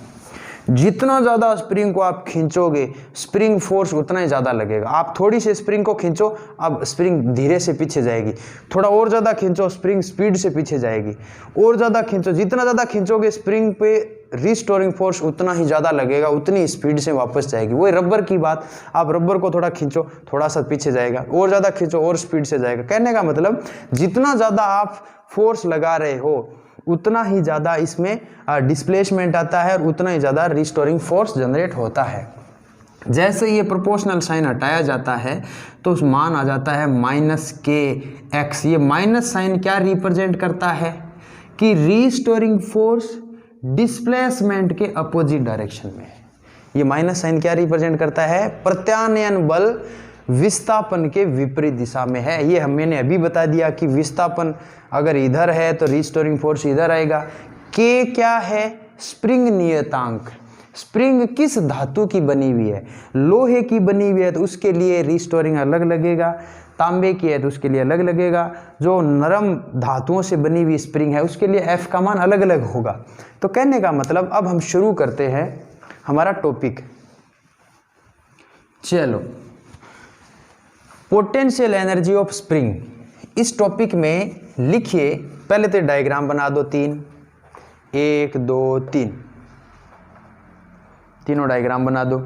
जितना ज़्यादा स्प्रिंग को आप खींचोगे स्प्रिंग फोर्स उतना ही ज़्यादा लगेगा। आप थोड़ी सी स्प्रिंग को खींचो, अब स्प्रिंग धीरे से पीछे जाएगी। थोड़ा और ज़्यादा खींचो, स्प्रिंग स्पीड से पीछे जाएगी। और ज़्यादा खींचो, जितना ज़्यादा खींचोगे स्प्रिंग पे रिस्टोरिंग फोर्स उतना ही ज़्यादा लगेगा, उतनी स्पीड से वापस जाएगी। वही रबर की बात, आप रबर को थोड़ा खींचो, थोड़ा सा पीछे जाएगा, और ज़्यादा खींचो और स्पीड से जाएगा। कहने का मतलब जितना ज़्यादा आप फोर्स लगा रहे हो उतना ही ज़्यादा इसमें डिस्प्लेसमेंट आता है और उतना ही ज़्यादा रिस्टोरिंग फोर्स जनरेट होता है। जैसे ये प्रोपोर्शनल साइन हटाया जाता है तो उस मान आ जाता है -kx। ये माइनस साइन क्या रिप्रेजेंट करता है? कि रिस्टोरिंग फोर्स डिस्प्लेसमेंट के अपोजिट डायरेक्शन में है। ये माइनस साइन क्या रिप्रेजेंट करता है? प्रत्यानयन बल विस्थापन के विपरीत दिशा में है। ये मैंने अभी बता दिया कि विस्थापन अगर इधर है तो रिस्टोरिंग फोर्स इधर आएगा। के क्या है? स्प्रिंग नियतांक। स्प्रिंग किस धातु की बनी हुई है? लोहे की बनी हुई है तो उसके लिए रिस्टोरिंग अलग लगेगा, तांबे की है तो उसके लिए अलग लगेगा। जो नरम धातुओं से बनी हुई स्प्रिंग है उसके लिए F का मान अलग अलग होगा। तो कहने का मतलब अब हम शुरू करते हैं हमारा टॉपिक। चलो, पोटेंशियल एनर्जी ऑफ स्प्रिंग। इस टॉपिक में लिखिए, पहले तो डायग्राम बना दो 3, 1 2 3, तीनों डायग्राम बना दो।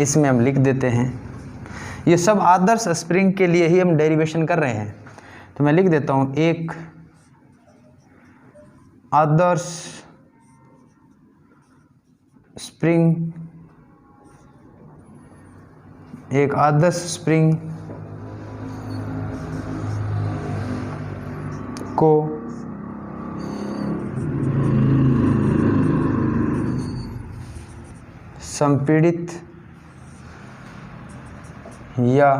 इसमें हम लिख देते हैं, ये सब आदर्श स्प्रिंग के लिए ही हम डेरिवेशन कर रहे हैं, तो मैं लिख देता हूं एक आदर्श स्प्रिंग, एक आदर्श स्प्रिंग को संपीड़ित या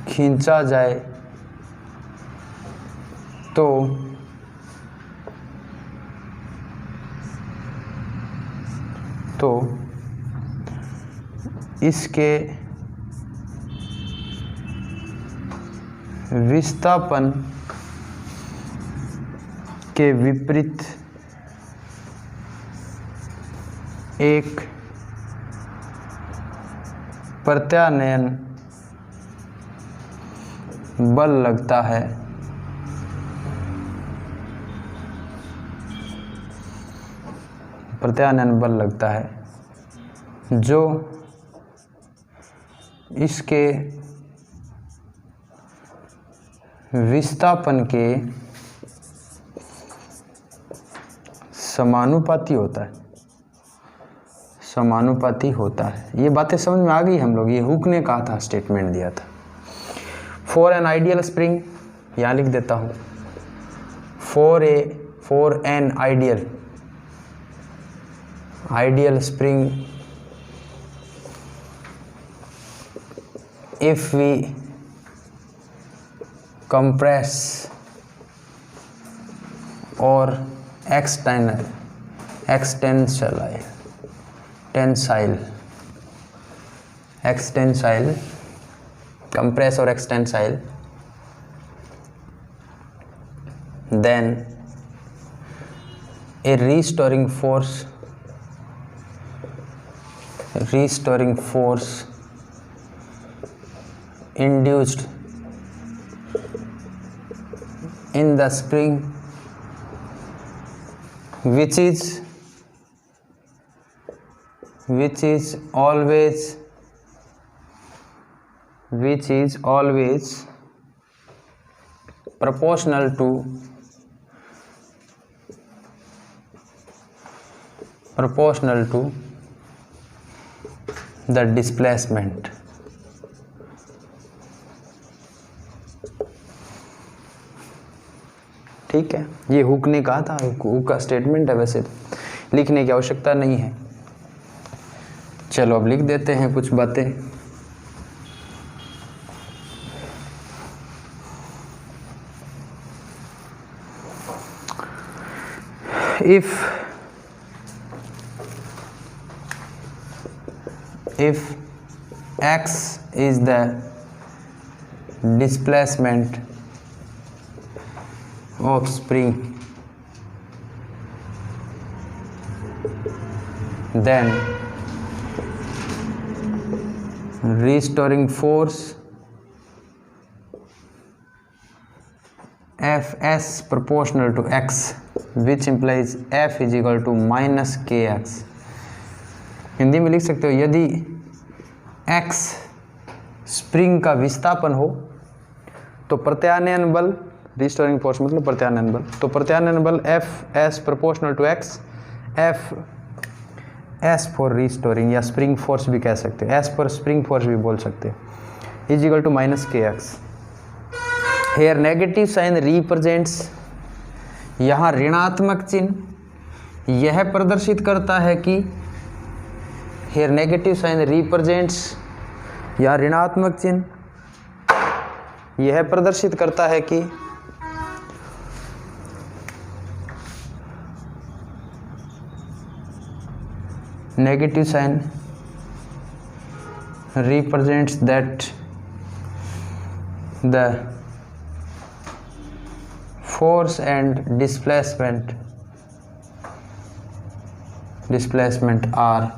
खींचा जाए तो इसके विस्थापन के विपरीत एक प्रत्यानयन बल लगता है प्रत्यानयन बल लगता है जो इसके विस्थापन के समानुपाती होता है। समानुपाती होता है। ये बातें समझ में आ गई हम लोग, ये हुक ने कहा था, स्टेटमेंट दिया था। फॉर एन आइडियल स्प्रिंग, यहाँ लिख देता हूँ, for an ideal spring if we compress or extensile, compress or extensile, then a restoring force induced in the spring, which is always proportional to the displacement. ठीक है, ये हुक ने कहा था, हुक का स्टेटमेंट है, वैसे लिखने की आवश्यकता नहीं है। चलो अब लिख देते हैं कुछ बातें। if x is the displacement of spring, then restoring force Fs proportional to x, which implies F is equal to minus kx। Hindi में लिख सकते हो, यदि x स्प्रिंग का विस्थापन हो तो प्रत्यानयन बल, रिस्टोरिंग फोर्स मतलब प्रत्यानयन बल, तो प्रत्यानयन बल F S proportional to x, F S for restoring या स्प्रिंग फोर्स भी कह सकते हैं, S पर स्प्रिंग फोर्स भी बोल सकते हैं, is equal to minus kx। Here negative sign represents, यहाँ ऋणात्मक चिन्ह यह प्रदर्शित करता है कि, हेयर नेगेटिव साइन रिप्रेजेंट्स, या ऋणात्मक चिन्ह यह प्रदर्शित करता है कि negative sign represents that the force and displacement are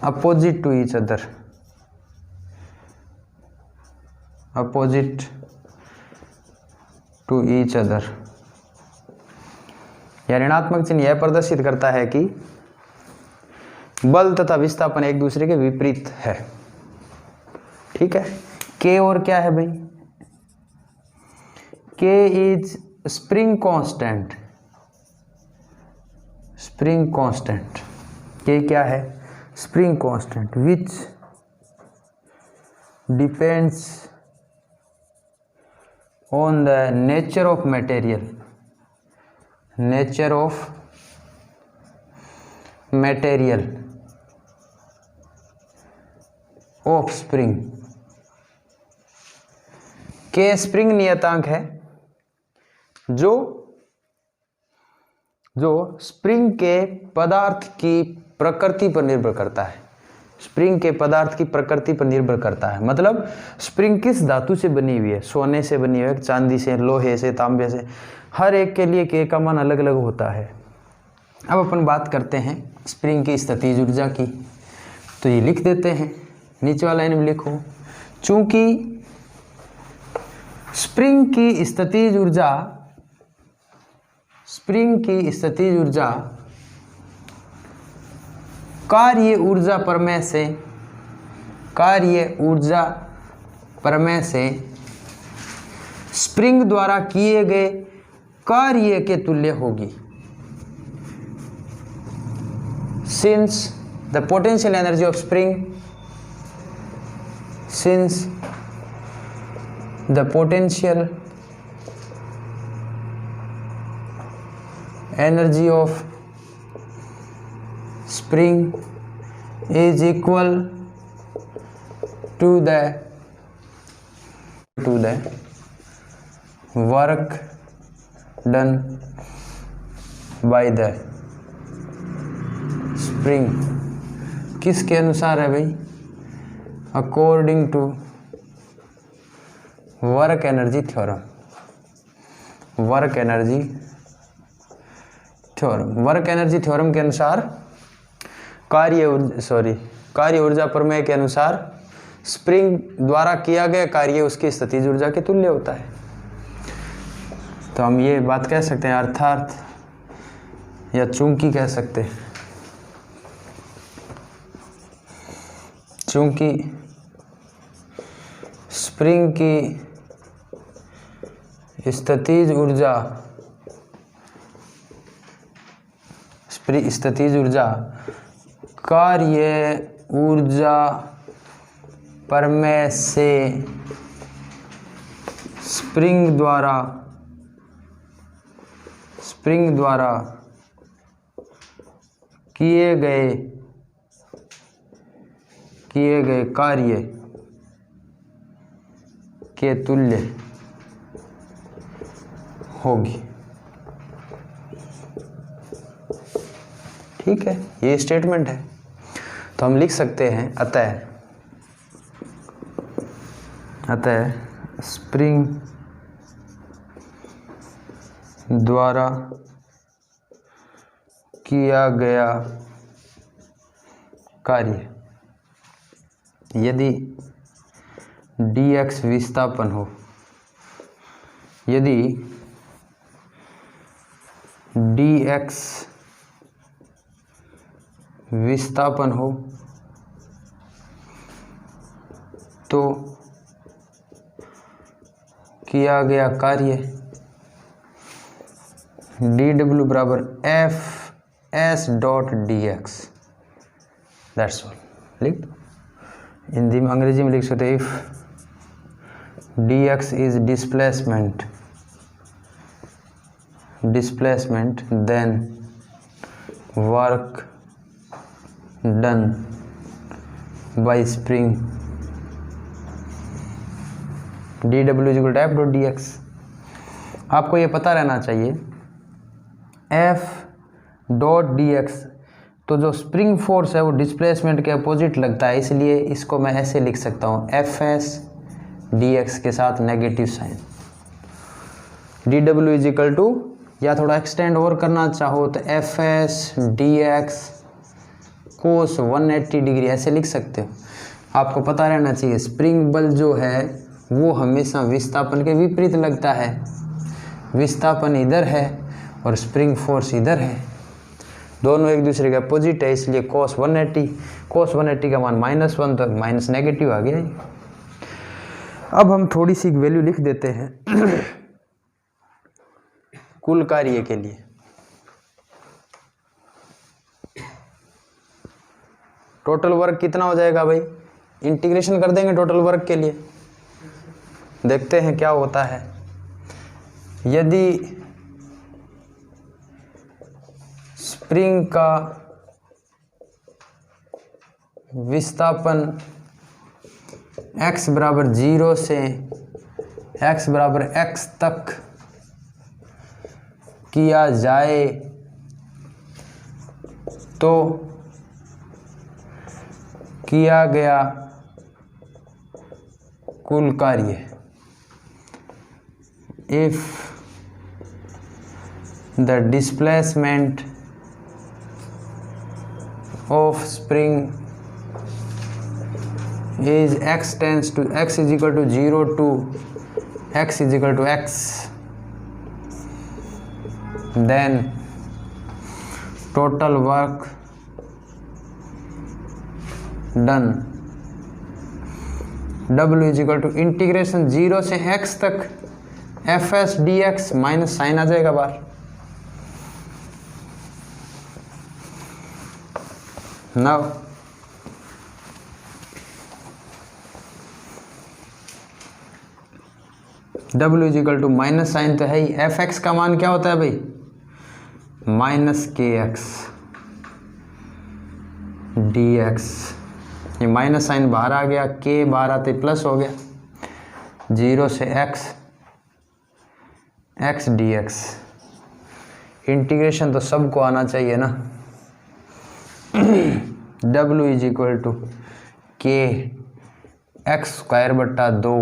opposite to each other, या ऋणात्मक चिन्ह यह प्रदर्शित करता है कि बल तथा विस्थापन एक दूसरे के विपरीत है। ठीक है, के और क्या है भाई, के इज स्प्रिंग कांस्टेंट, के क्या है, spring constant, which depends on the nature of material, of spring. के स्प्रिंग नियतांक है जो स्प्रिंग के पदार्थ की प्रकृति पर निर्भर करता है, स्प्रिंग के पदार्थ की प्रकृति पर निर्भर करता है। मतलब स्प्रिंग किस धातु से बनी हुई है, सोने से बनी हुई है, चांदी से, लोहे से, तांबे से, हर एक के लिए के का मान अलग अलग होता है। अब अपन बात करते हैं स्प्रिंग की स्थितिज ऊर्जा की, तो ये लिख देते हैं, नीचे वाला लाइन में लिखो, चूंकि स्प्रिंग की स्थितिज ऊर्जा कार्य ऊर्जा प्रमेय से स्प्रिंग द्वारा किए गए कार्य के तुल्य होगी। Since the potential energy of spring is equal to the work done by the spring किसके अनुसार है भाई? According to work energy theorem. Work energy theorem के अनुसार कार्य ऊर्जा प्रमेय के अनुसार स्प्रिंग द्वारा किया गया कार्य उसकी स्थितिज ऊर्जा के तुल्य होता है। तो हम ये बात कह सकते हैं, अर्थात या चूंकि कह सकते हैं, चूंकि स्प्रिंग की स्थितिज ऊर्जा कार्य ऊर्जा प्रमेय से स्प्रिंग द्वारा किए गए कार्य के तुल्य होगी। ठीक है, ये स्टेटमेंट है। तो हम लिख सकते हैं अतः स्प्रिंग द्वारा किया गया कार्य यदि dx विस्थापन हो, यदि dx विस्थापन हो तो किया गया कार्य dw बराबर fs dot dx। That's all. लिख दो, हिंदी में अंग्रेजी में लिख सकते हैं, if dx is displacement then work done by spring dw is equal to f dot dx। आपको ये पता रहना चाहिए f डॉट dx, तो जो स्प्रिंग फोर्स है वो डिस्प्लेसमेंट के अपोजिट लगता है, इसलिए इसको मैं ऐसे लिख सकता हूँ fs dx के साथ negative sign. dw is equal to, या थोड़ा एक्सटेंड और करना चाहो तो fs dx कोस 180 डिग्री ऐसे लिख सकते हो। आपको पता रहना चाहिए स्प्रिंग बल जो है वो हमेशा विस्थापन के विपरीत लगता है। विस्थापन इधर है और स्प्रिंग फोर्स इधर है, दोनों एक दूसरे के अपोजिट है, इसलिए कोस 180 का मान -1, तो माइनस नेगेटिव आ गया। अब हम थोड़ी सी वैल्यू लिख देते हैं कुल कार्य के लिए। टोटल वर्क कितना हो जाएगा भाई? इंटीग्रेशन कर देंगे टोटल वर्क के लिए, देखते हैं क्या होता है। यदि स्प्रिंग का विस्थापन x बराबर 0 से x बराबर x तक किया जाए तो किया गया कुल कार्य, if the displacement of spring is x tends to x is equal to 0 to x is equal to x, then total work done w is equal to integration 0 से x तक fs dx माइनस साइन आ जाएगा बाहर। Now w is equal to minus sign तो है ही, एफ एक्स का मान क्या होता है भाई? माइनस के एक्स डी एक्स। ये माइनस साइन बाहर आ गया, के बाहर आते प्लस हो गया, 0 से x x D x. Integration तो सबको आना चाहिए ना। W इज इक्वल टू के एक्स स्क्वायर बट्टा 2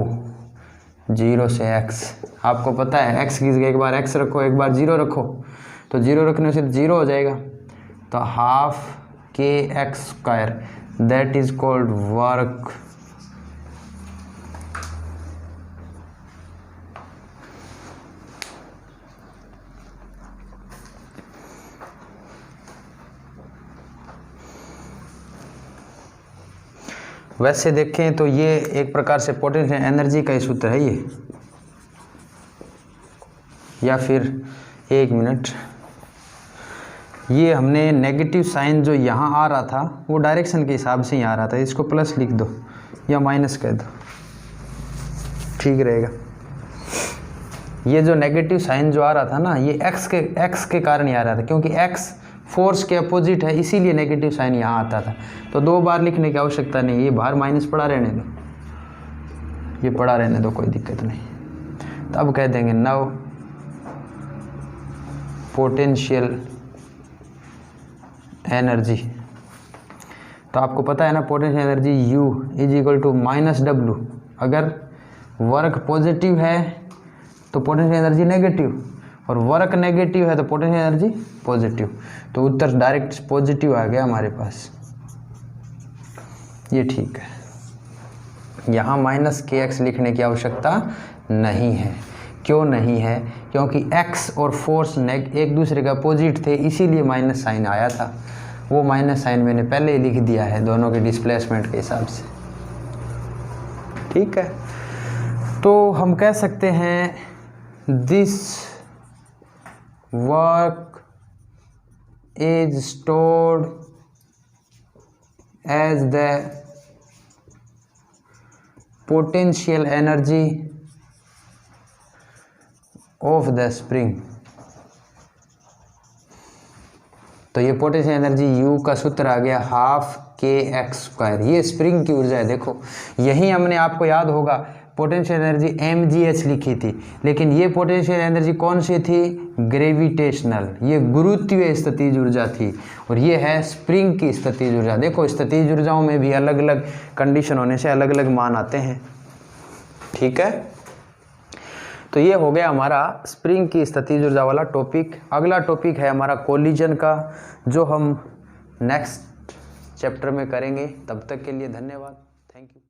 0 से x। आपको पता है x की जगह एक बार x रखो एक बार 0 रखो, तो 0 रखने से 0 हो जाएगा। तो हाफ के x square that is called work. वैसे देखें तो ये एक प्रकार से पोटेंशियल एनर्जी का ही सूत्र है ये, या फिर एक मिनट, ये हमने नेगेटिव साइन जो यहाँ आ रहा था वो डायरेक्शन के हिसाब से ही आ रहा था, इसको प्लस लिख दो या माइनस कह दो, ठीक रहेगा। ये जो नेगेटिव साइन जो आ रहा था ना ये एक्स के कारण ही आ रहा था, क्योंकि एक्स फोर्स के अपोजिट है इसीलिए नेगेटिव साइन यहाँ आता था। तो 2 बार लिखने की आवश्यकता नहीं, ये बाहर माइनस पड़ा रहने दो, ये पड़ा रहने दो, कोई दिक्कत नहीं। तो अब कह देंगे नाउ पोटेंशियल एनर्जी। तो आपको पता है ना potential energy U is equal to -W। अगर वर्क पॉजिटिव है तो पोटेंशियल एनर्जी नेगेटिव, और वर्क नेगेटिव है तो पोटेंशियल एनर्जी पॉजिटिव। तो उत्तर डायरेक्ट पॉजिटिव आ गया हमारे पास, ये ठीक है। यहाँ -kx लिखने की आवश्यकता नहीं है। क्यों नहीं है? क्योंकि x और फोर्स एक दूसरे का अपोजिट थे, इसीलिए माइनस साइन आया था। वो माइनस साइन मैंने पहले ही लिख दिया है दोनों के डिस्प्लेसमेंट के हिसाब से, ठीक है। तो हम कह सकते हैं this work is stored as the potential energy of the spring। तो ये पोटेंशियल एनर्जी U का सूत्र आ गया हाफ के एक्स स्क्वायर। ये स्प्रिंग की ऊर्जा है। देखो यही हमने आपको याद होगा पोटेंशियल एनर्जी mgh लिखी थी, लेकिन ये पोटेंशियल एनर्जी कौन सी थी? ग्रेविटेशनल, ये गुरुत्वीय स्थितिज ऊर्जा थी, और ये है स्प्रिंग की स्थितिज ऊर्जा। देखो स्थितिज ऊर्जाओं में भी अलग अलग कंडीशन होने से अलग अलग मान आते हैं, ठीक है। तो ये हो गया हमारा स्प्रिंग की स्थितिज ऊर्जा वाला टॉपिक। अगला टॉपिक है हमारा कोलिजन का, जो हम नेक्स्ट चैप्टर में करेंगे। तब तक के लिए धन्यवाद, थैंक यू।